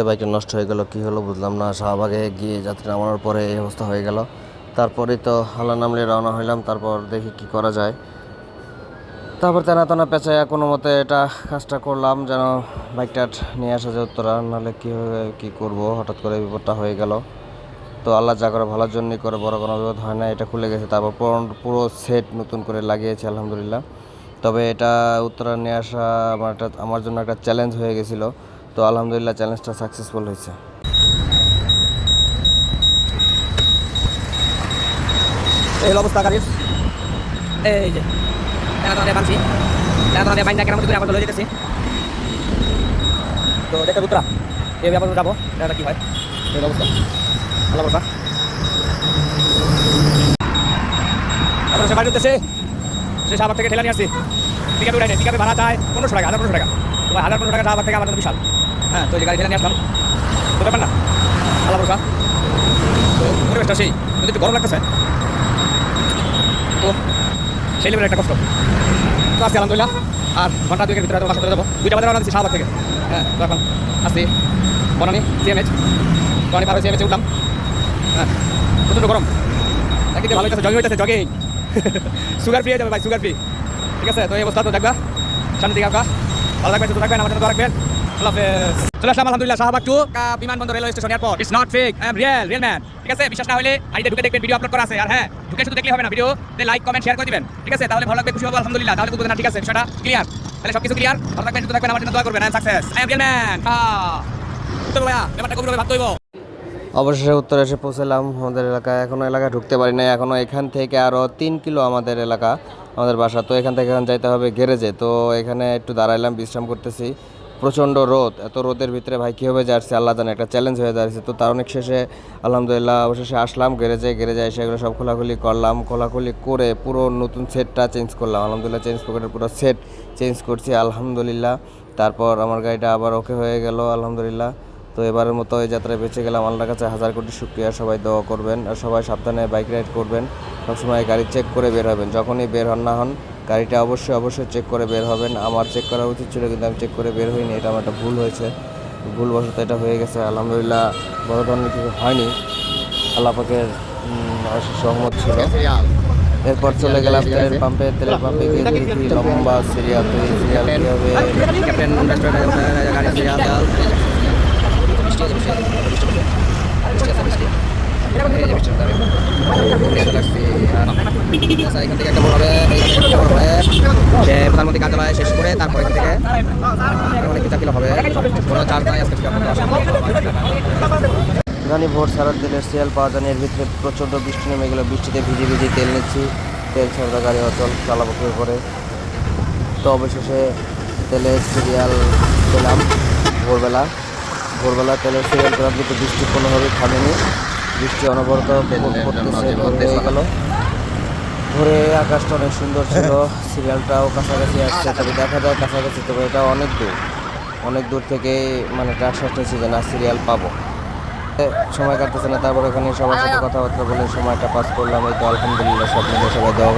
বাইকটা নষ্ট হয়ে গেল, কি হলো বুঝলাম না। শাহবাগে গিয়ে যাত্রী নামানোর পরে এই অবস্থা হয়ে গেল। তারপরেই তো হালা নামলে রওনা হইলাম, তারপর দেখি কি করা যায়। তারপর তেনা তেনা পেঁচাইয়া কোনো মতে এটা কাজটা করলাম যেন বাইকটা নিয়ে আসা যায় উত্তরা, নাহলে কীভাবে কী করবো, হঠাৎ করে বিপদটা হয়ে গেল। তো আল্লাহ যা করে ভালোর জন্যই করে, বড় কোনো বিপদ হয় না। এটা খুলে গেছে, তারপর পুরো সেট নতুন করে লাগিয়েছে আলহামদুলিল্লাহ। তবে এটা উত্তরা নিয়ে আসা আমার জন্য একটা চ্যালেঞ্জ হয়ে গেছিলো। তো আলহামদুলিল্লাহ চ্যালেঞ্জটা সাকসেসফুল হয়েছে। এই অবস্থা গাড়ির, এই যে বানছি বাইন্দা কেরামতি করে আবার চলে যেতেছি। তো দেখতে উত্তরা এই ব্যাপারে যাবো, এটা কি হয় এই অবস্থা ভালো বসা। তারপরে সে বাড়ি উঠতেছে, সে শাহবাগ থেকে ঠেলা নিয়ে আসছি। টিকিট উঠাই নেই, টিকিটের ভাড়া চায় 1500 টাকা, 1500 টাকা। তো 1500 টাকা শাহবাগ থেকে আমার জন্য বিশাল। হ্যাঁ, তো এই গাড়ি ঠেলা নিয়ে আসলাম, তো ব্যাপার না ভালো বসা। তো পরিবেশটা সেই যদি একটু গরম লাগতেছে, তো সেই লেভেলের একটা কষ্ট। তো আসছি আলহামদুলিল্লাহ, আর ঘন্টা দুয়েকের ভিতরে বাসা চলে যাবো। 2টা বাজে রওনা দিচ্ছি শাহবাগ থেকে। হ্যাঁ, তো এখন আসছি বনানি সিএমএইচ, বনানি পার হয়ে সিএমএইচে উঠলাম। হ্যাঁ, প্রচণ্ড গরম, একদিকে ভালো হইতেছে, জগিং হইতেছে, জগিং সুগার ফ্রি হয়ে যাবে ভাই, সুগার ফ্রি। ঠিক আছে, তো এই অবস্থা তো দেখবা সামনের দিকে আঁকা। ভালো থাকবেন, সুস্থ থাকবেন, আমার জন্য দোয়া রাখবেন। আল্লাহ হাফেজ। চলে আসলাম আলহামদুলিল্লাহ শাহবাগ টু বিমানবন্দর railway station airport. It's not fake, I am real man. ঠিক আছে, বিশ্বাস না হলে আইডি ঢুকে দেখবেন, ভিডিও আপলোড করা আছে। আর হ্যাঁ, ঢুকে শুধু দেখলে হবে না, ভিডিওতে লাইক কমেন্ট শেয়ার করে দিবেন। ঠিক আছে, তাহলে ভালো লাগবে, খুশি হবো আলহামদুলিল্লাহ। তাহলে বুঝবেন না, ঠিক আছে বিষয়টা ক্লিয়ার। তাহলে সবকিছু ক্লিয়ার, ভালো থাকবেন, সুস্থ থাকবেন, আমার জন্য দোয়া করবেন। I am success, I am real man. তো ভাইয়া ব্যাপারটা গভীরভাবে ভাবতে হইব। অবশেষে উত্তরে এসে পৌঁছলাম আমাদের এলাকায়। এখনও এলাকায় ঢুকতে পারি নাই, এখনও এখান থেকে আরও 3 কিলো আমাদের এলাকা, আমাদের বাসা। তো এখান থেকে এখন যাইতে হবে গ্যারেজে। তো এখানে একটু দাঁড়াইলাম, বিশ্রাম করতেছি। প্রচণ্ড রোদ, এত রোদের ভিতরে ভাই কীভাবে যাচ্ছে আল্লাহ জানে, একটা চ্যালেঞ্জ হয়ে দাঁড়িয়েছে। তো তার অনেক শেষে আলহামদুলিল্লাহ অবশেষে আসলাম গ্যারেজে এসে এগুলো সব খোলাখুলি করলাম। খোলাখুলি করে পুরো নতুন সেটটা চেঞ্জ করলাম আলহামদুলিল্লাহ। চেঞ্জ পকেটের পুরো সেট চেঞ্জ করছি আলহামদুলিল্লাহ। তারপর আমার গাড়িটা আবার ওকে হয়ে গেল আলহামদুলিল্লাহ। তো এবারের মতো এই যাত্রায় বেঁচে গেলাম, আল্লাহর কাছে হাজার কোটি শুকরিয়া। সবাই দোয়া করবেন আর সবাই সাবধানে বাইক রাইড করবেন। সবসময় গাড়ি চেক করে বের হবেন, যখনই বের হন না হন গাড়িটা অবশ্যই চেক করে বের হবেন। আমার চেক করা উচিত ছিল, কিন্তু আমি চেক করে বের হইনি, এটা আমার একটা ভুল হয়েছে, ভুলবশত এটা হয়ে গেছে। আলহামদুলিল্লাহ বড় ধরনের কিছু হয়নি, আল্লাহ পাকের অশেষ রহমত ছিল। এরপর চলে গেলাম তেলের পাম্পে গিয়ে দেখি লম্বা সিরিয়াল। তো এই সিরিয়াল কী হবে, প্রধানমন্ত্রী কার্যালয় শেষ করে তারপর এখান থেকে অনেক কিছু হবে। জানি ভোর সারা তেলের সিরিয়াল পাওয়া যায়নি, এর ভিতরে প্রচণ্ড বৃষ্টি নেমে গেলো। বৃষ্টিতে ভিজে তেল নিচ্ছি, তেল ছাড়া গাড়ি অচল চালাবো কী করে। তো অবশেষে তেলের সিরিয়াল পেলাম ভোরবেলা তেলের সিরিয়াল পেলাম, কিন্তু বৃষ্টি কোনোভাবেই থামেনি। বৃষ্টি অনবরত পড়তেছে হয়ে গেল। ভোরে আকাশটা অনেক সুন্দর ছিল, সিরিয়ালটাও কাছাকাছি আসছে। তবে দেখা যায় কাছাকাছি, তবে এটা অনেক দূর থেকে মানে ট্রাক আসতেছি যে না সিরিয়াল পাবো, সময় কাটতেছে না। তারপর ওখানে সবার সাথে কথাবার্তা বলে সময়টা পাস করলাম। এই তো আলহামদুলিল্লাহ সব মিলে সবাই দেওয়া